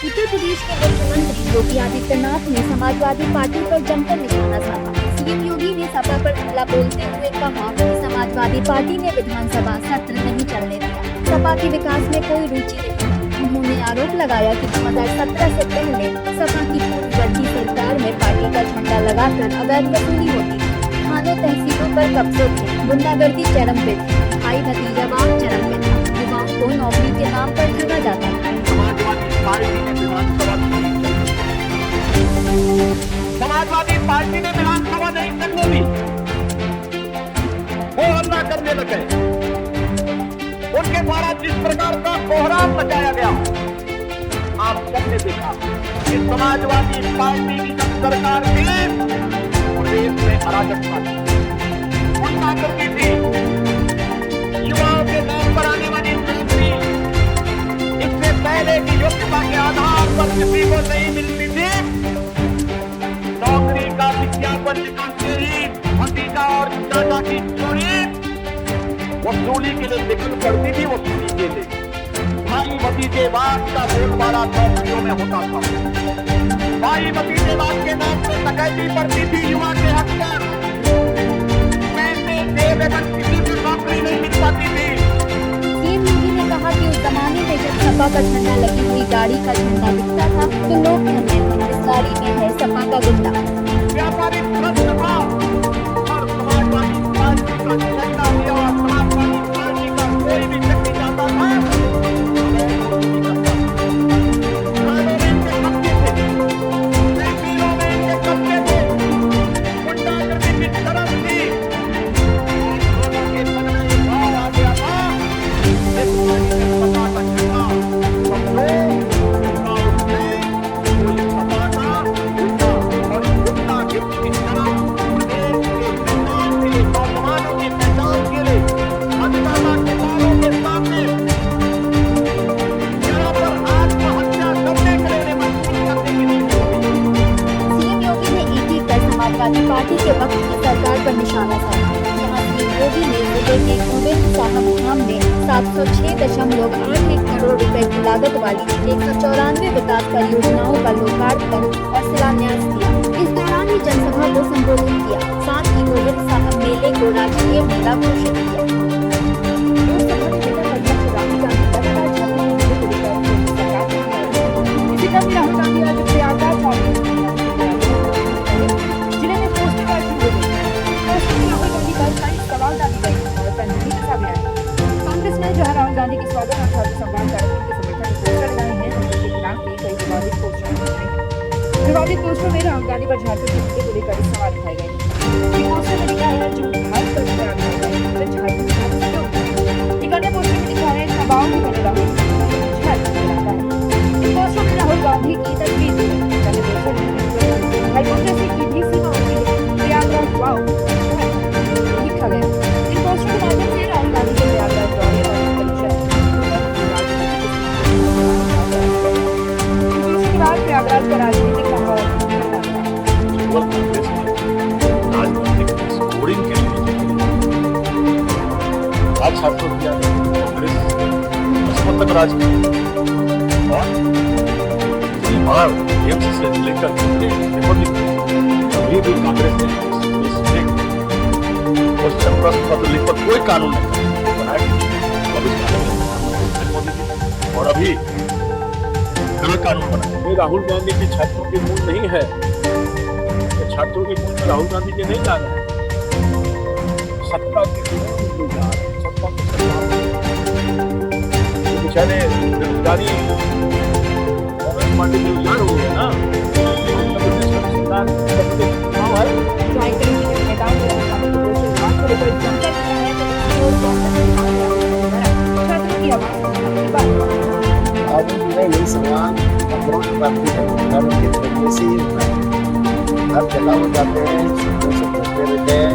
उत्तर प्रदेश के मुख्यमंत्री योगी आदित्यनाथ ने समाजवादी पार्टी पर जमकर निशाना साधा। सीएम योगी ने सपा पर हमला बोलते हुए कहा कि समाजवादी पार्टी ने विधानसभा सत्र नहीं चलने दिया, सपा के विकास में कोई रुचि नहीं। उन्होंने आरोप लगाया कि 2017 से पहले सपा की पूर्ववर्ती सरकार में पार्टी का झंडा लगाकर अवैध वसूली होती थी, थानों तहसीलों पर कब्जे थे, गुंडागर्दी चरम पे थी, भाई भतीजावाद चरम पे था, युवाओं को नौकरी के नाम पर ठगा जाता था। समाजवादी पार्टी ने विधानसभा नहीं चलने दी, वो हल्ला करने लगे। उनके द्वारा जिस प्रकार का कोहराम मचाया गया, आप सबने देखा कि समाजवादी पार्टी की जब सरकार थी, प्रदेश में अराजकता उल्टा करती थी। युवाओं के नाम पर आने वाली नौकरी इससे पहले की योग्यता के आधार पर किसी को नहीं मिलती थी। नौकरी का विज्ञापन निकालते ही भतीजा और दादा की चोरी वसूली के लिए निकल पड़ती थी। वसूली के लिए भाई भतीजेवाद का बोलबाला नौकरियों में होता था। भाई भतीजेवाद के नाम से डकैती पड़ती थी युवा के हक पर। पैसे दे बगैर किसी को नौकरी नहीं मिल पाती थी। सीएम योगी ने कहा कि उस जमाने में जब सपा का झंडा लगी हुई गाड़ी का झंडा दिखता था तो लोग कहते थे इस गाड़ी में है सपा का गुंडा। व्यापारी प्रश्न था और समाजवादी पार्टी का झंडा लिया और समाजवादी पार्टी का कोई भी व्यक्ति जाता था, थानों में इनके कब्जे थे, तहसीलों में इनके कब्जे थे, गुंडागर्दी की तरफ थी। लोगों के मन में ये भाव आ गया था इस पार्टी में सपा का झंडा समझो पार्टी के वक्त की सरकार पर निशाना साधा। यहाँ सीएम योगी ने जिले के गोविंद साहब धाम में 706.81 करोड़ रुपए की लागत वाली 194 विकास परियोजनाओं का लोकार्पण और शिलान्यास किया। इस दौरान ही जनसभा को संबोधित किया, साथ ही गोविंद साहब मेले को राजकीय मेला घोषित किया। कांग्रेस ने जो है राहुल गांधी के स्वागत और छात्र सम्मान कार्यक्रम के समर्थन में पोस्टर लगाए हैं, उनके खिलाफ भी कई विवादित पोस्टर विवादित पोस्टर में राहुल गांधी पर झारखंड के मुद्दे को लेकर सवाल उठाए गए। पोस्टर में लिखा है जो भारत पर झारखंड पोस्टर में लिखा है दबाव भी बने राहुल पोस्टर में राहुल गांधी की तस्वीर हाइपोक्रेसी की भी सीमा प्रयागराज वाओ लिखा गया। इन पोस्टर के माध्यम से राहुल गांधी के प्रयागराज दौरे और के बाद प्रयागराज का राजनीतिक माहौल राजनीतिक स्कोरिंग के लिए आज छात्रों किया कांग्रेस तक राजनीति और बार एम्स से लेकर अभी भी कांग्रेस ने क्वेश्चन प्रश्न पत्र लिखकर कोई कानून नहीं बनाया और अभी गलत कानून बना। राहुल गांधी की छात्रों के मूल नहीं है, छात्रों के मूल राहुल गांधी के नहीं जा रहे हैं, सत्ता के मूल जा रहे हैं। सत्ता के बेचारे बेरोजगारी कांग्रेस पार्टी बेरोजगार हो गया ना, यही सवाल हर जगह हो जाते हैं, पूछते रहते हैं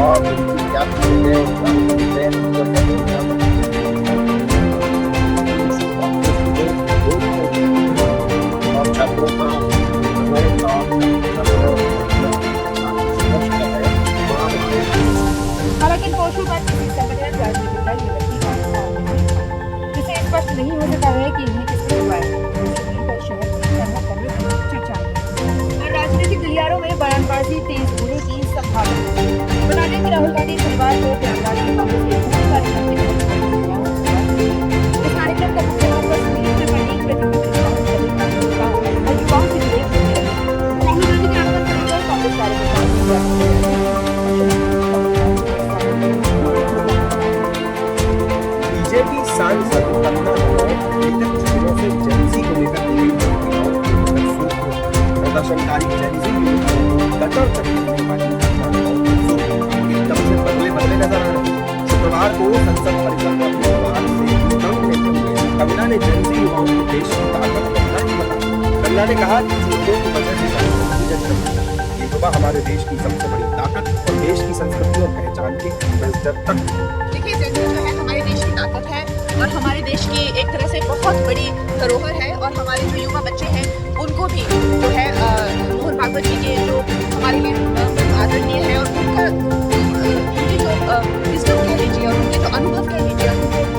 और क्या और छात्रों का हालांकि पोस्टर पर किसी संगठन राजनीतिक दल व्यक्ति का जिसे स्पष्ट नहीं हो सका है कि इन्हें किसने हुआ है। ऐसी तेज होने की संभावना। बता दें कि राहुल गांधी शनिवार को प्रयागराज में कांग्रेस के बूथ कार्यक्रम के इस कार्यक्रम का मुख्य फोकस नीट में पढ़ी प्रतियोगिताओं और युवाओं के लिए राहुल गांधी के आगमन पर लेकर कांग्रेस बीजेपी सांसद कंगना रनौत बीते कुछ दिनों से जेंजी को लेकर प्रदर्शनकारी जेंजी कटर एकदम से बदले नजर आ रहे। शुक्रवार को संसद परिसर में अपने बयान से तंग लेते हुए कंगना ने जेंजी युवाओं को देश की ताकत बताया। कंगना ने कहा कि युवाओं की वजह से संस्कृति जन्म ये युवा हमारे देश की सबसे बड़ी ताकत और देश की संस्कृति और पहचान के एम्बेसडर तक। देखिए जेंजी जो है हमारे देश की ताकत है और हमारे देश की एक तरह से बहुत बड़ी धरोहर है और हमारे जो युवा बच्चे हैं उनको भी जो है मोहन भागवत जी के जो हमारे लिए आदरणीय है और उनका उनकी जो विजडम कह लीजिए और उनके जो अनुभव कह लीजिए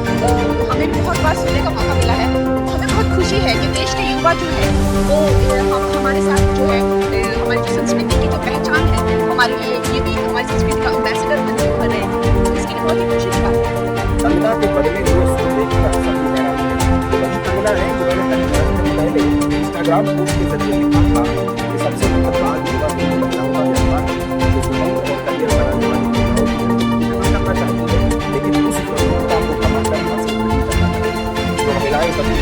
उनको हमें बहुत बार सुनने का मौका मिला है। हमें बहुत खुशी है कि देश के युवा जो है वो हमारे साथ जो है हमारी जो संस्कृति की जो पहचान है हमारे लिए ये भी हमारी संस्कृति का एम्बेसडर बन रहे हैं। इसके लिए बहुत ही खुशी की बात है। कंगना के बदले हुए सोने की सभी वही कंगना है जिन्होंने पहले इंस्टाग्राम पोस्ट के जरिए लिखा था कि सबसे खतरनाक युवा की महिलाओं का व्यापार जो स्वतंत्र और करियर बनाने वाली महिलाओं की करना चाहती है लेकिन उस स्वतंत्रता को कमाकर हासिल नहीं करना चाहती। जो महिलाएं कभी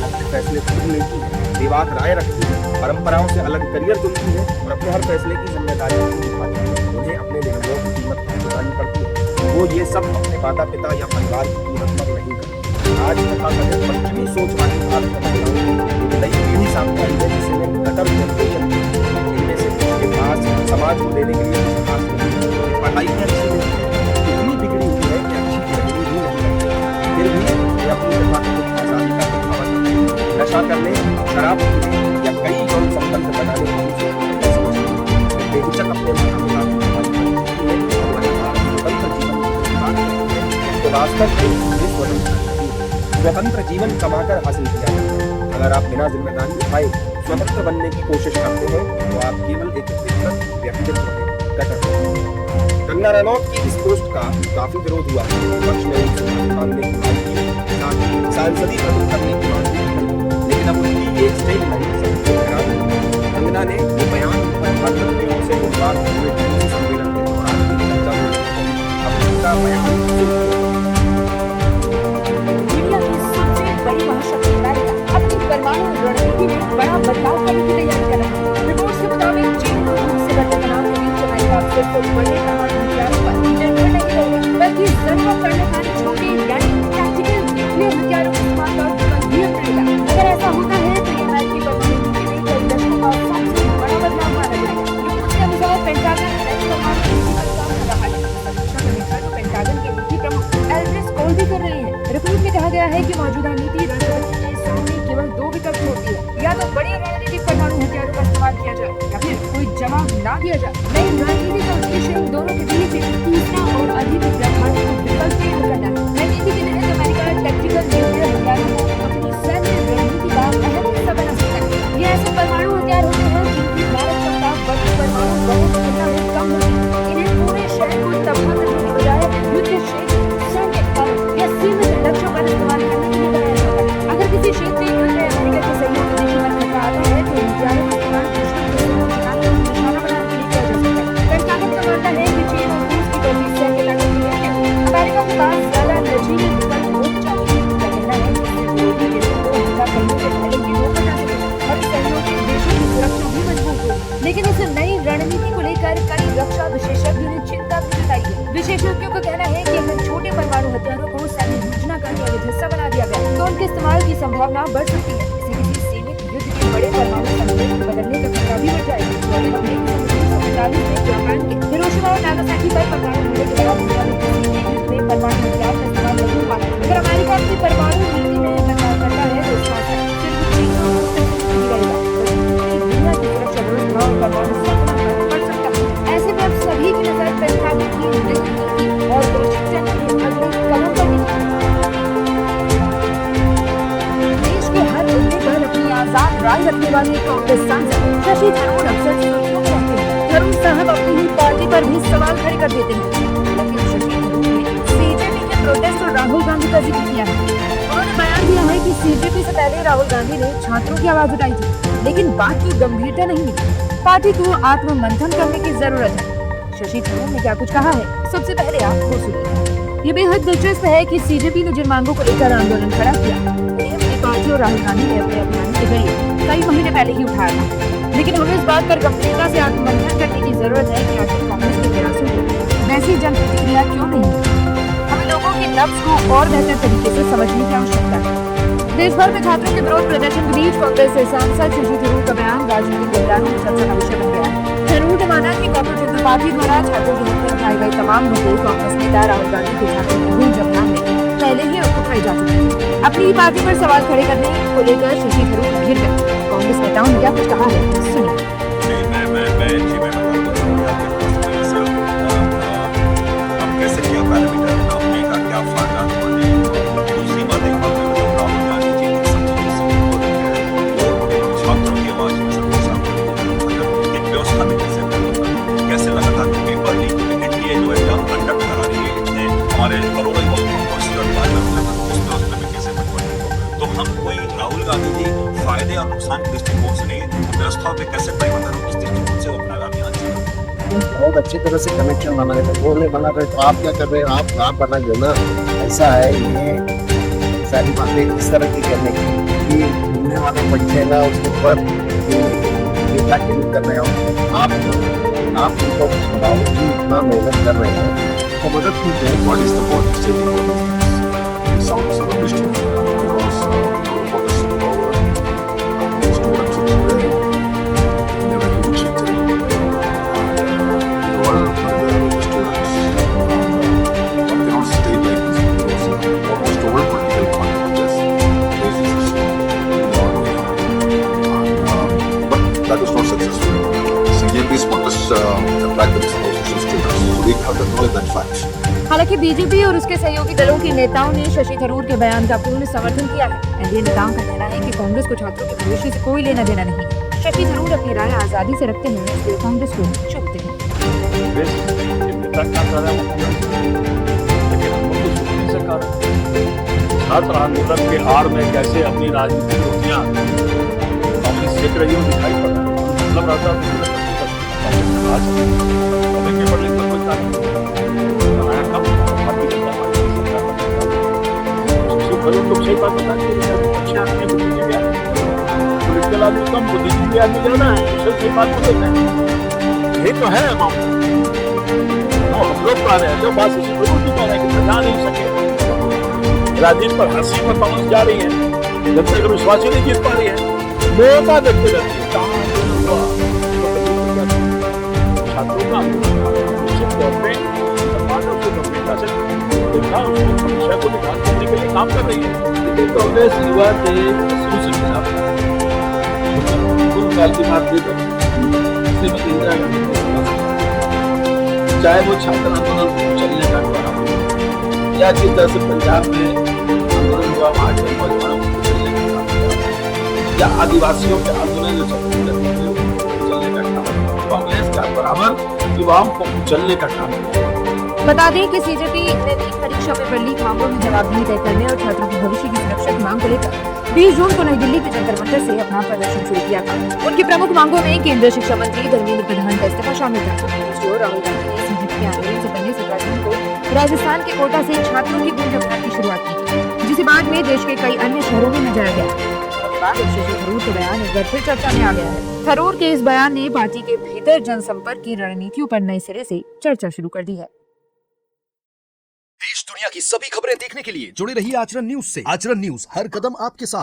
अपने फैसले खुद लेती हैं, बेबाक राय रखती हैं, परंपराओं से अलग करियर चुनती है और अपने हर फैसले की जिम्मेदारी निभाती है, उन्हें अपने निर्णयों की कीमत चुकानी पड़ती है। वो ये सब अपने माता पिता या परिवार की कीमत पर नहीं करते। आज तथाकथित पश्चिमी सोच वाली भारत महिलाओं की नई पीढ़ी सामने आई है जिसे कटर जनरेशन इनमें से के पास समाज को देने के लिए कुछ खास नहीं। पढ़ाई में अच्छी नहीं है, इतनी बिगड़ी हुई है कि अच्छी डिग्री भी नहीं है, फिर भी वे अपनी आजादी का दिखावा करते हैं। नशा करने, शराब पीने या कई यौन संबंध बनाने की बेहिचक अपने वास्तव में स्वतंत्र जीवन कमाकर हासिल किया है। अगर आप बिना जिम्मेदारी उठाए स्वतंत्र बनने की कोशिश करते हैं तो आप केवल एक विकृत व्यक्तित्व हैं। कटर कंगना रनौत की इस पोस्ट का काफी विरोध हुआ। विपक्ष ने उनसे मांगने की मांग की, साथ ही सांसदीय खत्म करने की मांग की, लेकिन अब उनकी ये स्टेट नहीं सबको हैरान हुआ। कंगना ने ये बयान भाजपा के लोगों से गुरुवार को हुए सम्मेलन के दौरान भी चर्चा हुई। अब उनका बयान बड़ी महाशक्ति अमेरिका अपनी परमाणु रणनीति में बड़ा बदलाव करने की तैयारी कर रहा है। रिपोर्ट्स के मुताबिक चीन और रूस से बढ़ते तनाव के बीच अमेरिका सिर्फ बड़े परमाणु हथियारों पर निर्भर नहीं रहेगा बल्कि जरूरत पड़ने पर छोटे यानी टैक्टिकल न्यूक्लियर हथियारों का इस्तेमाल और गंभीर करेगा। अगर ऐसा होता है तो ये अमेरिकी परमाणु नीति में कई दशकों का सबसे बड़ा बदलाव माना जाएगा। रिपोर्ट्स के अनुसार पेंटागन नई परमाणु नीति पर काम कर रहा है। समीक्षा करने पर तो पेंटागन के नीति प्रमुख एल्ड्रिस कोल भी कर रहे हैं। रिपोर्ट में कहा गया है कि मौजूदा नीति रणनीति के सामने केवल दो विकल्प होती है, या तो बड़ी रणनीतिक परमाणु हथियारों का इस्तेमाल किया जाए या फिर कोई जवाब ना दिया जाए। नई रणनीति का उद्देश्य इन दोनों के बीच एक तीसरा और अधिक व्यावहारिक विकल्प तैयार करना है। नई नीति के तहत अमेरिका टैक्टिकल न्यूक्लियर हथियारों को अपनी सैन्य रणनीति का अहम हिस्सा बना सकता है। ये ऐसे परमाणु हथियार होते हैं जिनकी मारक क्षमता बड़ी परमाणु बम की तुलना में कम होती है। इन्हें पूरे शहर को तबाह करने के बजाय युद्ध क्षेत्र, सैन्य बल या सीमित लक्ष्यों पर इस्तेमाल करने के लिए बनाया जाता है। अगर किसी क्षेत्र में युद्ध में अमेरिका के सहयोगी देशों पर खतरा आता है तो हथियारों का इस्तेमाल दुश्मन के साथ निशाना बनाने के लिए किया जा सकता है। पेंटागन का मानना है कि चीन और रूस की बढ़ती सैन्य ताकत के लिए अमेरिका के पास ज्यादा लचीले विकल्प होने चाहिए। कहना है कि इससे विरोधी देशों को हमला करने से पहले ही रोका जा सके और सहयोगी देशों की सुरक्षा भी मजबूत हो। लेकिन इस नई रणनीति को लेकर कई रक्षा विशेषज्ञों ने चिंता भी जताई है। विशेषज्ञों का कहना है कि अगर छोटे परमाणु हथियारों को सैन्य योजना का नियमित हिस्सा बना दिया गया तो उनके इस्तेमाल की संभावना बढ़ सकती है। किसी सीमित युद्ध के बड़े परमाणु संदेश को बदलने का खतरा भी बढ़ जाएगा। 1947 में जापान के हिरोशिमा और नागासाकी पर परमाणु हमले के बाद युद्ध में परमाणु हथियार का इस्तेमाल नहीं हुआ। अगर अमेरिका अपनी परमाणु नीति में बदलाव करता है तो इसका असर सिर्फ चीन और रूस तक नहीं रहेगा बल्कि दुनिया की सुरक्षा व्यवस्था और परमाणु सपना पर पड़ सकता है। ऐसे में अब सभी की नजर पेंटागन की नई नीति और वॉशिंगटन के अगले कदम पर है। देश के हर मुद्दे पर अपनी आजाद राय रखने वाले कांग्रेस सांसद शशि थरूर अक्सर सुर्खियों में रहते हैं। थरूर साहब अपनी ही पार्टी पर भी सवाल खड़े कर देते हैं। लेकिन शशि थरूर ने सीजेपी के प्रोटेस्ट और राहुल गांधी का जिक्र किया है। उन्होंने बयान दिया है कि सीजेपी से पहले राहुल गांधी ने छात्रों की आवाज उठाई थी, लेकिन बात की गंभीरता नहीं मिली। पार्टी को आत्ममंथन करने की जरूरत है। शशि थरूर ने क्या कुछ कहा है, सबसे पहले आप वो सुनिए। ये बेहद दिलचस्प है कि सीजेपी ने जिन मांगों को लेकर आंदोलन खड़ा किया, उन्हें अपनी पार्टी और राहुल गांधी ने अपने अभियान के जरिए कई महीने पहले ही उठाया था। लेकिन हमें इस बात पर गंभीरता से आत्ममंथन करने की जरूरत है कि आखिर कांग्रेस के प्रयासों को वैसी जन प्रतिक्रिया क्यों नहीं है। हमें लोगों की नब्ज को और बेहतर तरीके से समझने की आवश्यकता है। देश भर में छात्रों के विरोध प्रदर्शन के बीच कांग्रेस से सांसद शशि थरूर का बयान राजनीतिक मैदान में चर्चा का विषय बन गया है। थरूर ने माना कि कांग्रेस पार्टी द्वारा छात्रों के हित में उठाए गए तमाम मुद्दे कांग्रेस नेता राहुल गांधी के छात्रों की गूंज अभियान में पहले ही उठाए जा चुके हैं। अपनी ही पार्टी पर सवाल खड़े करने को लेकर शशि थरूर घिर गए। कांग्रेस नेताओं ने क्या कुछ कहा है, सुनिए। हम कैसे क्या पैरामीटर नापने का क्या फायदा दूसरी बात एक बात राहुल गांधी जी ने सब चीजें छात्रों की आवाज में सबके सामने एक व्यवस्था में कैसे लगातार पेपर लीक एनडीए जो एग्जाम कंडक्ट करा रही है इतने हमारे करोड़ों तो हम कोई राहुल गांधी जी फायदे और नुकसान के दृष्टिकोण से नहीं व्यवस्था पे कैसे परिवर्तन हो इस दृष्टिकोण से अपना अभियान चला। बहुत अच्छी तरह से कनेक्शन बनाने का बोलने बना रहे तो आप क्या कर रहे हैं, आप बना जो ना ऐसा है। ये सारी बातें इस तरह की करने की कि घूमने वाला बच्चे ना उसके ऊपर कर रहे हो आप उनको सुनाओ कि इतना मेहनत कर रहे हैं तो मदद की है। What is the point sound सब district that was not successful. CJP's protest attracted social students. So we have to acknowledge that fact. हालांकि बीजेपी और उसके सहयोगी दलों के नेताओं ने शशि थरूर के बयान का पूर्ण समर्थन किया है। एनडीए नेताओं का कहना है कि कांग्रेस को छात्रों के भविष्य से कोई लेना देना नहीं। शशि थरूर अपनी राय आजादी से रखते हैं, इसलिए कांग्रेस को चुपते हैं। छात्र आंदोलन के आड़ में कैसे अपनी राजनीतिक रोटियां कांग्रेस सेक रही हो दिखाई पड़ रहा है। मतलब रहता आज हमें पेपर लीक पर कोई कार्य बनाया कब भारतीय जनता पार्टी तो सही बात बता अच्छे आदमी बुद्धिजीवी आदमी इसके अलावा कम बुद्धिजीवी आदमी जाना है उससे सही बात बोलते हैं। यही तो है हम लोग कह रहे हैं जो बात शशि थरूर की कह रहे हैं कि बता नहीं सके राजनीति पर हंसी पर पहुंच जा रही है, जब तक विश्वास ही नहीं जीत पा रही है। मौका देखते रहते हैं छात्रों का निश्चित तौर पर सरकार उसको गंभीरता से देखा उसको विषय को निकाल करने के लिए काम कर रही है। लेकिन कांग्रेस युवा के शुरू से खिलाफ पूर्व काल की बात देकर श्रीमती इंदिरा गांधी चाहे वो छात्र आंदोलन चलने का द्वारा या किस तरह से पंजाब में आंदोलन हुआ वहां के नौजवानों को चलने का काम या आदिवासियों के आंदोलन जो चलने का काम कांग्रेस का बराबर युवाओं को चलने का काम किया। बता दें कि सीजेपी ने नीट परीक्षा पेपर लीक मामलों में जवाबदेही तय करने और छात्रों की भविष्य की सुरक्षा की मांग को लेकर 20 जून को नई दिल्ली के जंतर मंतर से अपना प्रदर्शन शुरू किया था। उनकी प्रमुख मांगों में केंद्रीय शिक्षा मंत्री धर्मेंद्र प्रधान का इस्तीफा शामिल था। राहुल गांधी ने सीजेपी के आंदोलन से पहले 17 जून को राजस्थान के कोटा से छात्रों की गूंज अभियान की शुरुआत की थी, जिसे बाद में देश के कई अन्य शहरों में मचाया गया। शशि थरूर के बयान एक बार फिर चर्चा में आ गया है। थरूर के इस बयान ने पार्टी के भीतर जनसंपर्क की रणनीतियों पर नए सिरे से चर्चा शुरू कर दी है। देश दुनिया की सभी खबरें देखने के लिए जुड़े रहिए आचरण न्यूज से। आचरण न्यूज हर कदम आपके साथ।